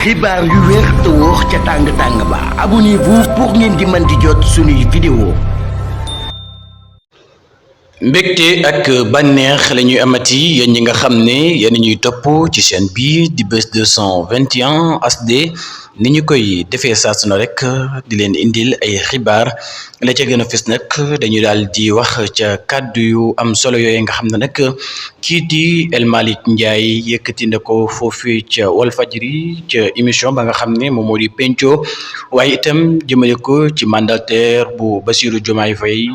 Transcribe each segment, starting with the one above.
xibaar yu wér te wóor ca tàng ba abonnez-vous pour ngeen di mën di jot suñuy vidéo. mbégte ak bànneex la ñuy amati yéen ñi nga xam ne yéen ñuy topp ci chaîne bi di Buzz 221 HD ni ñu koy defee saa su ne rek di leen indil ay xibaar la ca gën a fës nag dañuy daal di wax ca kàddu yu am solo yooyu nga xam ne nag kii di El Malick Ndiaye yëkkati na ko foofu ca Walfadjri ca émission ba nga xam ne moom moo di penco waaye itam jëmale ko ci mandataire bu Bassirou Diomaye Faye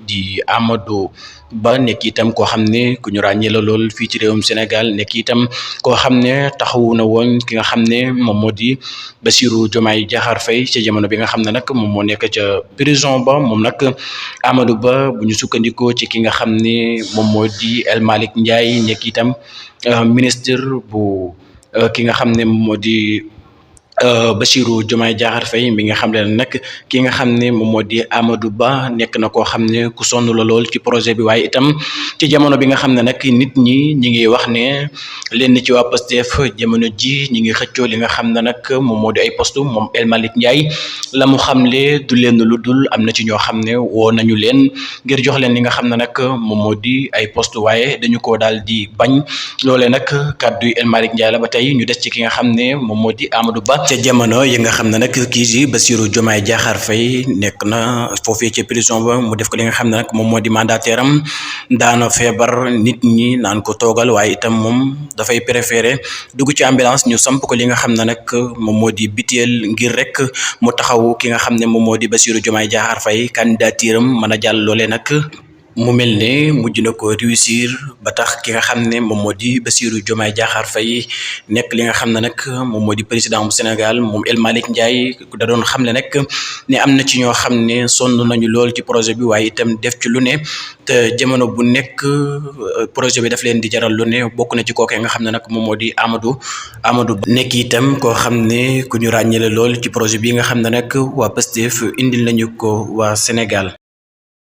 di Amadou Ba nekk itam koo xam ne ku ñu ràññee la lool fii ci réewum Sénégal nekk itam koo xam ne taxawu na woon ki nga xam ne moom moo di Bassirou Diomaye Diakhar Faye ca jamono bi nga xam ne nag moom moo nekk ca prison ba moom nag Amadou Ba bu ñu sukkandikoo ci ki nga xam ne moom moo di El Malick Ndiaye nekk itam ministre bu ki nga xam ne moom moo di Bassirou Diomaye Diakhar Faye mi nga xam ne nag ki nga xam ne moom moo di Amadou Ba nekk na koo xam ne ku sonn la lool ci projet bi waaye itam ci jamono bi nga xam ne nag nit ñi ñi ngi wax ne lenn ci waa Pastef jamono ji ñi ngi xëccoo li nga xam ne nag moom moo di ay poste moom El Malick Ndiaye la mu xamle du leen lu dul am na ci ñoo xam ne woo nañu leen ngir jox leen li nga xam ne nag moom moo di ay poste waaye dañu ko daal di bañ loolee nag kàddu El Malick Ndiaye la ba tey ñu des ci ki nga xam ne moom moo di Amadou Ba ca jamono yi nga xam ne nag kii di Bassirou Diomaye Diakhar Faye nekk na foofee ci prison ba mu def ko li nga xam ne nag moom moo di mandataire am daana feebar nit ñi naan ko toogal waaye itam moom dafay préféré dugg ci ambulance ñu samp ko li nga xam ne nag moom moo di biteel ngir rek mu taxaw ki nga xam ne moom moo di Bassirou Diomaye Diakhar Faye candidature am mën a jàll loolee nag mu mel ne mujj na ko réussir ba tax ki nga xam ne moom moo di Bassirou Diomaye Diakhar Faye nekk li nga xam ne nag moom moo di président bu Sénégal moom El Malick Ndiaye da doon xam ne nag ne am na ci ñoo xam ne sonn nañu lool ci projet bi waaye itam def ci lu ne te jamono bu nekk projet bi daf leen di jaral lu ne bokk na ci kooke nga xam ne nag moom moo di Amadou Ba nekk itam koo xam ne ku ñu ràññale lool ci projet bi nga xam ne nag waa Pastef indil nañu ko waa Sénégal.